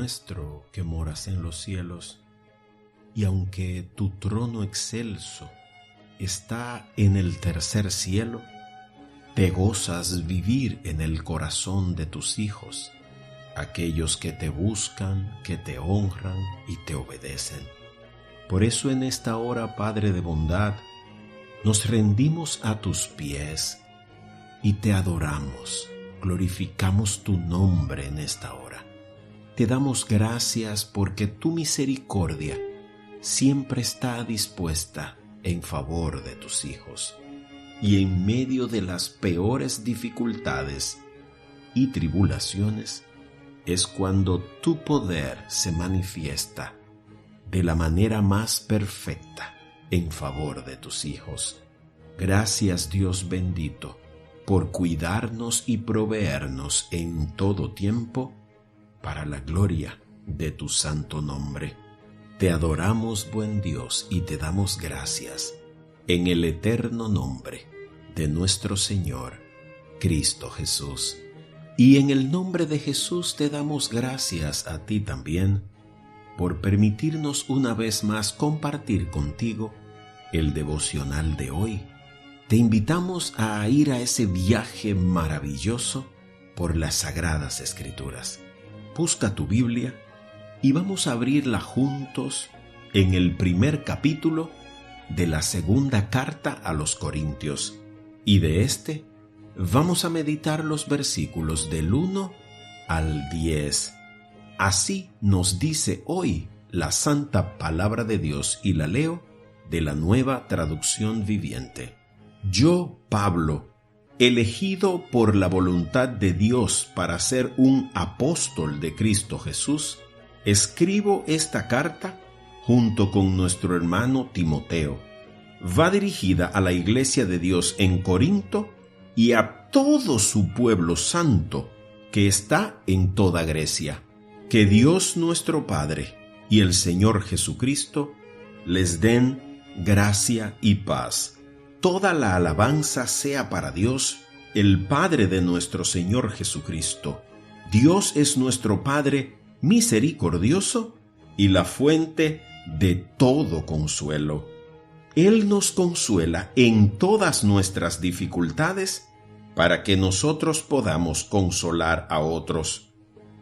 nuestro que moras en los cielos, y aunque tu trono excelso está en el tercer cielo, te gozas vivir en el corazón de tus hijos, aquellos que te buscan, que te honran y te obedecen. Por eso en esta hora, Padre de bondad, nos rendimos a tus pies y te adoramos, glorificamos tu nombre en esta hora. Te damos gracias porque tu misericordia siempre está dispuesta en favor de tus hijos. Y en medio de las peores dificultades y tribulaciones es cuando tu poder se manifiesta de la manera más perfecta en favor de tus hijos. Gracias, Dios bendito, por cuidarnos y proveernos en todo tiempo para la gloria de tu santo nombre. Te adoramos, buen Dios, y te damos gracias en el eterno nombre de nuestro Señor, Cristo Jesús. Y en el nombre de Jesús te damos gracias a ti también por permitirnos una vez más compartir contigo el devocional de hoy. Te invitamos a ir a ese viaje maravilloso por las Sagradas Escrituras. Busca tu Biblia y vamos a abrirla juntos en el primer capítulo de la segunda carta a los Corintios. Y de este vamos a meditar los versículos del 1 al 10. Así nos dice hoy la santa palabra de Dios, y la leo de la Nueva Traducción Viviente. Yo, Pablo, elegido por la voluntad de Dios para ser un apóstol de Cristo Jesús, escribo esta carta junto con nuestro hermano Timoteo. Va dirigida a la Iglesia de Dios en Corinto y a todo su pueblo santo que está en toda Grecia. Que Dios nuestro Padre y el Señor Jesucristo les den gracia y paz. Toda la alabanza sea para Dios, el Padre de nuestro Señor Jesucristo. Dios es nuestro Padre misericordioso y la fuente de todo consuelo. Él nos consuela en todas nuestras dificultades para que nosotros podamos consolar a otros.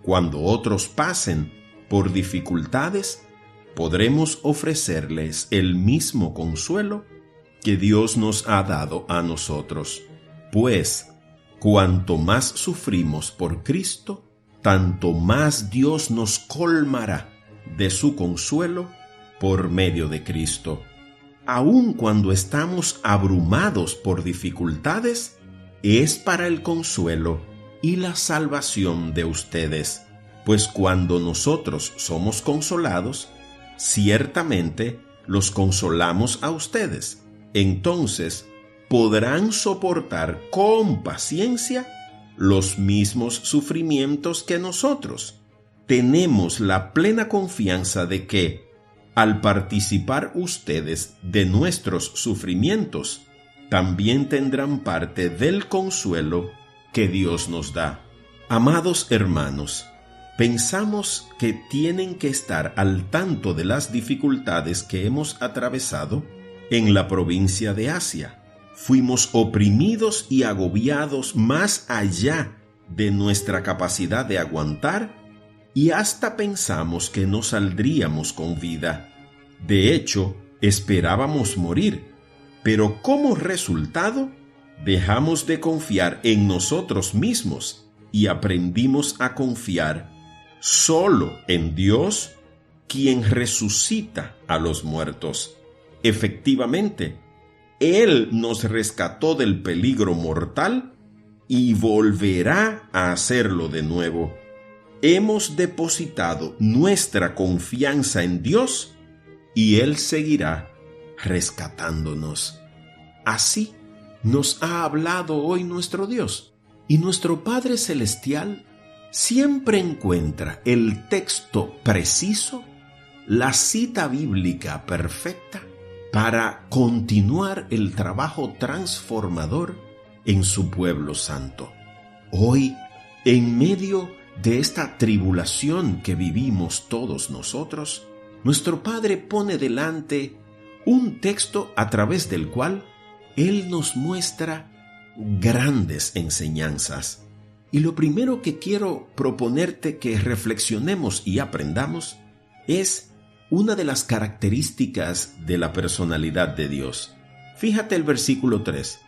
Cuando otros pasen por dificultades, podremos ofrecerles el mismo consuelo que Dios nos ha dado a nosotros. Pues, cuanto más sufrimos por Cristo, tanto más Dios nos colmará de su consuelo por medio de Cristo. Aun cuando estamos abrumados por dificultades, es para el consuelo y la salvación de ustedes, pues cuando nosotros somos consolados, ciertamente los consolamos a ustedes. Entonces podrán soportar con paciencia los mismos sufrimientos que nosotros. Tenemos la plena confianza de que, al participar ustedes de nuestros sufrimientos, también tendrán parte del consuelo que Dios nos da. Amados hermanos, pensamos que tienen que estar al tanto de las dificultades que hemos atravesado en la provincia de Asia. Fuimos oprimidos y agobiados más allá de nuestra capacidad de aguantar y hasta pensamos que no saldríamos con vida. De hecho, esperábamos morir, pero como resultado, dejamos de confiar en nosotros mismos y aprendimos a confiar solo en Dios, quien resucita a los muertos. Efectivamente, Él nos rescató del peligro mortal y volverá a hacerlo de nuevo. Hemos depositado nuestra confianza en Dios y Él seguirá rescatándonos. Así nos ha hablado hoy nuestro Dios, y nuestro Padre Celestial siempre encuentra el texto preciso, la cita bíblica perfecta, para continuar el trabajo transformador en su pueblo santo. Hoy, en medio de esta tribulación que vivimos todos nosotros, nuestro Padre pone delante un texto a través del cual Él nos muestra grandes enseñanzas. Y lo primero que quiero proponerte que reflexionemos y aprendamos es una de las características de la personalidad de Dios. Fíjate el versículo 3.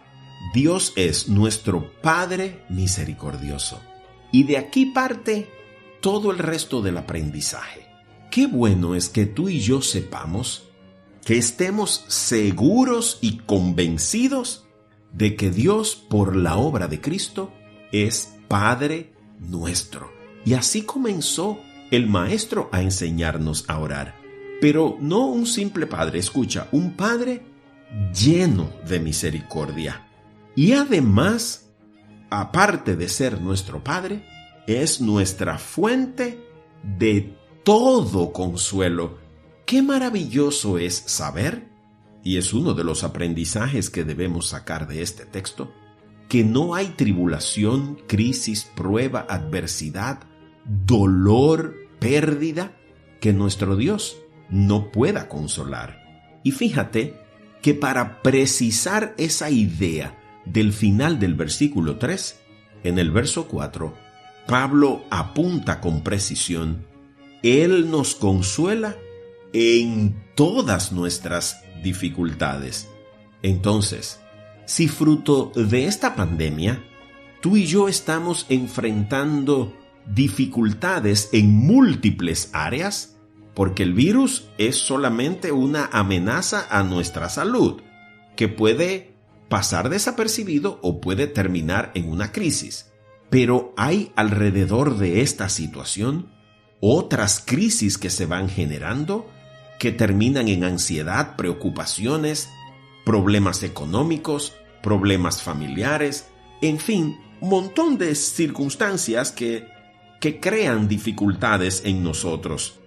Dios es nuestro Padre misericordioso. Y de aquí parte todo el resto del aprendizaje. Qué bueno es que tú y yo sepamos, que estemos seguros y convencidos de que Dios, por la obra de Cristo, es Padre nuestro. Y así comenzó el Maestro a enseñarnos a orar. Pero no un simple Padre, escucha, un Padre lleno de misericordia. Y además, aparte de ser nuestro Padre, es nuestra fuente de todo consuelo. Qué maravilloso es saber, y es uno de los aprendizajes que debemos sacar de este texto, que no hay tribulación, crisis, prueba, adversidad, dolor, pérdida, que nuestro Dios no pueda consolar. Y fíjate que para precisar esa idea del final del versículo 3, en el verso 4, Pablo apunta con precisión: Él nos consuela en todas nuestras dificultades. Entonces, si fruto de esta pandemia, tú y yo estamos enfrentando dificultades en múltiples áreas, porque el virus es solamente una amenaza a nuestra salud, que puede pasar desapercibido o puede terminar en una crisis. Pero hay alrededor de esta situación otras crisis que se van generando, que terminan en ansiedad, preocupaciones, problemas económicos, problemas familiares, en fin, un montón de circunstancias que crean dificultades en nosotros.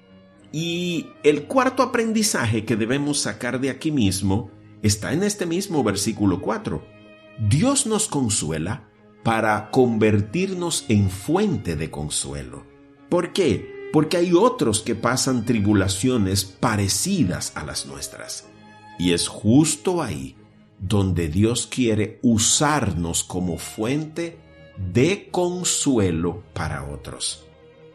Y el cuarto aprendizaje que debemos sacar de aquí mismo está en este mismo versículo 4. Dios nos consuela para convertirnos en fuente de consuelo. ¿Por qué? Porque hay otros que pasan tribulaciones parecidas a las nuestras. Y es justo ahí donde Dios quiere usarnos como fuente de consuelo para otros.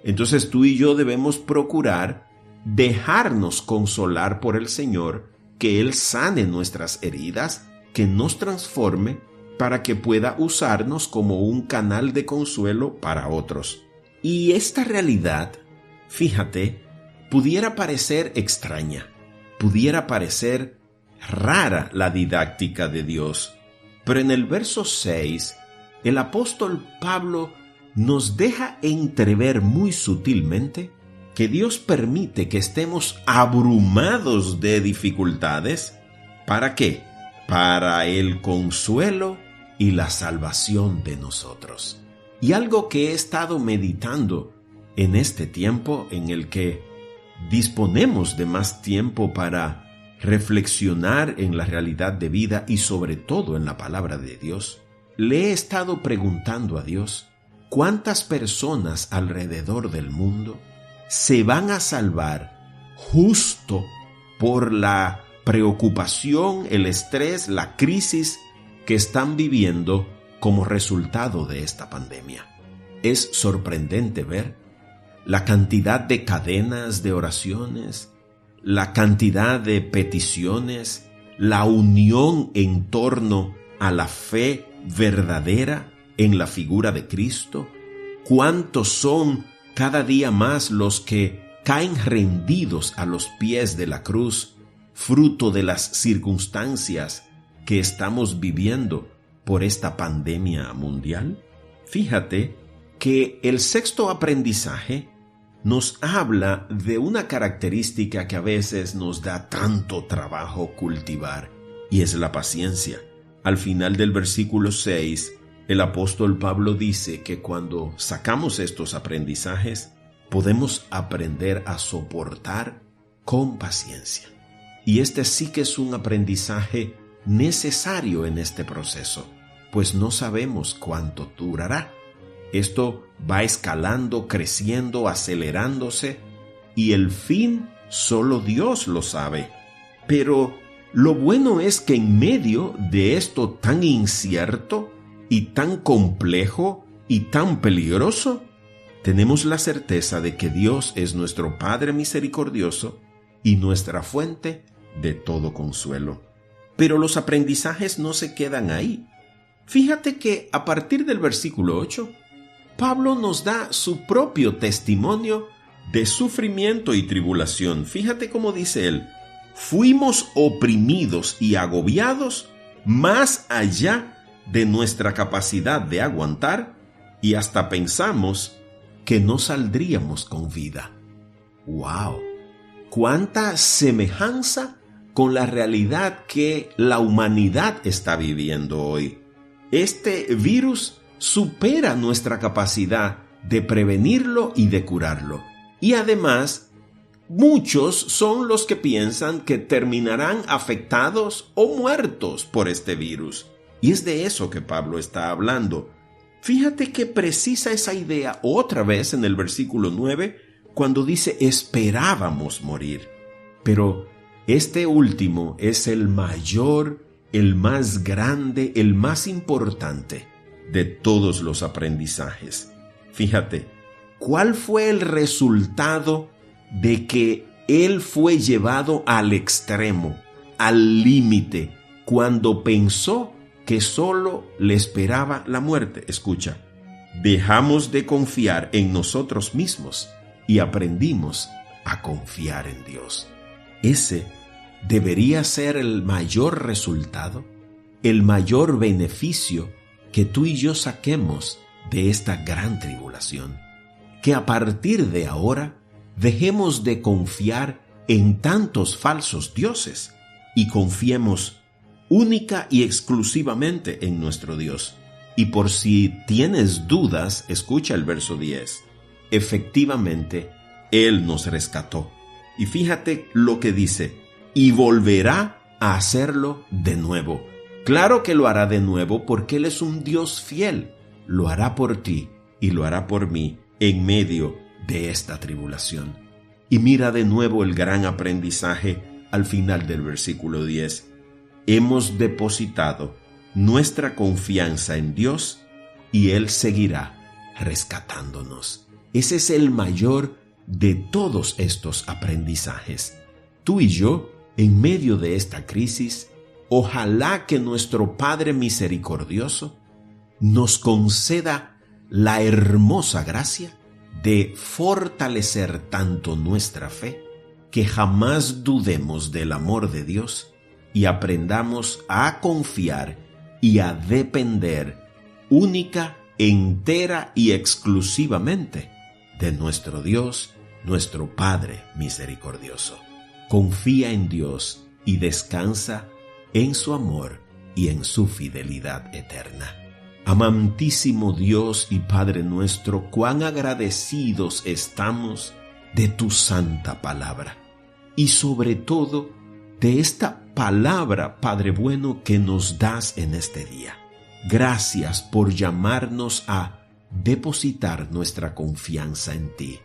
Entonces tú y yo debemos procurar dejarnos consolar por el Señor, que Él sane nuestras heridas, que nos transforme para que pueda usarnos como un canal de consuelo para otros. Y esta realidad, fíjate, pudiera parecer extraña, pudiera parecer rara la didáctica de Dios, pero en el verso 6, el apóstol Pablo nos deja entrever muy sutilmente que Dios permite que estemos abrumados de dificultades. ¿Para qué? Para el consuelo y la salvación de nosotros. Y algo que he estado meditando en este tiempo en el que disponemos de más tiempo para reflexionar en la realidad de vida y sobre todo en la palabra de Dios, le he estado preguntando a Dios, ¿cuántas personas alrededor del mundo se van a salvar justo por la preocupación, el estrés, la crisis que están viviendo como resultado de esta pandemia? Es sorprendente ver la cantidad de cadenas de oraciones, la cantidad de peticiones, la unión en torno a la fe verdadera en la figura de Cristo. ¿Cuántos son cada día más los que caen rendidos a los pies de la cruz, fruto de las circunstancias que estamos viviendo por esta pandemia mundial? Fíjate que el sexto aprendizaje nos habla de una característica que a veces nos da tanto trabajo cultivar, y es la paciencia. Al final del versículo 6, el apóstol Pablo dice que cuando sacamos estos aprendizajes, podemos aprender a soportar con paciencia. Y este sí que es un aprendizaje necesario en este proceso, pues no sabemos cuánto durará. Esto va escalando, creciendo, acelerándose, y el fin solo Dios lo sabe. Pero lo bueno es que en medio de esto tan incierto y tan complejo y tan peligroso, tenemos la certeza de que Dios es nuestro Padre misericordioso y nuestra fuente de todo consuelo. Pero los aprendizajes no se quedan ahí. Fíjate que a partir del versículo 8, Pablo nos da su propio testimonio de sufrimiento y tribulación. Fíjate cómo dice él: fuimos oprimidos y agobiados más allá de nuestra capacidad de aguantar y hasta pensamos que no saldríamos con vida. ¡Wow! ¡Cuánta semejanza con la realidad que la humanidad está viviendo hoy! Este virus supera nuestra capacidad de prevenirlo y de curarlo. Y además, muchos son los que piensan que terminarán afectados o muertos por este virus. Y es de eso que Pablo está hablando. Fíjate que precisa esa idea otra vez en el versículo 9, cuando dice esperábamos morir. Pero este último es el mayor, el más grande, el más importante de todos los aprendizajes. Fíjate, ¿cuál fue el resultado de que él fue llevado al extremo, al límite, cuando pensó que solo le esperaba la muerte? Escucha, dejamos de confiar en nosotros mismos y aprendimos a confiar en Dios. Ese debería ser el mayor resultado, el mayor beneficio que tú y yo saquemos de esta gran tribulación. Que a partir de ahora dejemos de confiar en tantos falsos dioses y confiemos única y exclusivamente en nuestro Dios. Y por si tienes dudas, escucha el verso 10. Efectivamente, Él nos rescató. Y fíjate lo que dice: y volverá a hacerlo de nuevo. Claro que lo hará de nuevo porque Él es un Dios fiel. Lo hará por ti y lo hará por mí en medio de esta tribulación. Y mira de nuevo el gran aprendizaje al final del versículo 10. Hemos depositado nuestra confianza en Dios y Él seguirá rescatándonos. Ese es el mayor de todos estos aprendizajes. Tú y yo, en medio de esta crisis, ojalá que nuestro Padre misericordioso nos conceda la hermosa gracia de fortalecer tanto nuestra fe que jamás dudemos del amor de Dios y aprendamos a confiar y a depender única, entera y exclusivamente de nuestro Dios, nuestro Padre misericordioso. Confía en Dios y descansa en su amor y en su fidelidad eterna. Amantísimo Dios y Padre nuestro, cuán agradecidos estamos de tu santa palabra y sobre todo de esta palabra, Padre bueno, que nos das en este día. Gracias por llamarnos a depositar nuestra confianza en ti.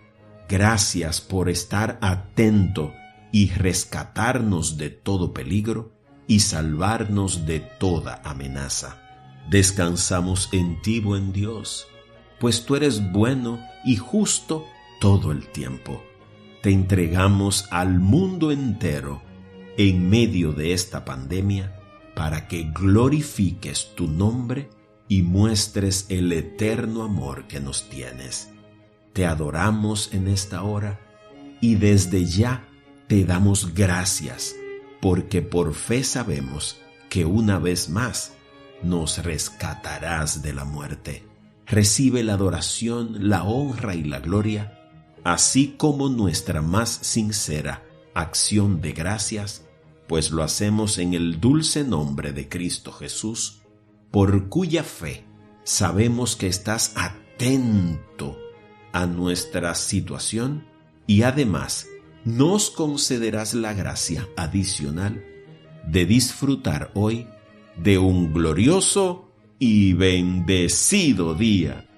Gracias por estar atento y rescatarnos de todo peligro y salvarnos de toda amenaza. Descansamos en ti, buen Dios, pues tú eres bueno y justo todo el tiempo. Te entregamos al mundo entero en medio de esta pandemia para que glorifiques tu nombre y muestres el eterno amor que nos tienes. Te adoramos en esta hora y desde ya te damos gracias porque por fe sabemos que una vez más nos rescatarás de la muerte. Recibe la adoración, la honra y la gloria, así como nuestra más sincera acción de gracias, pues lo hacemos en el dulce nombre de Cristo Jesús, por cuya fe sabemos que estás atento a nuestra situación y además nos concederás la gracia adicional de disfrutar hoy de un glorioso y bendecido día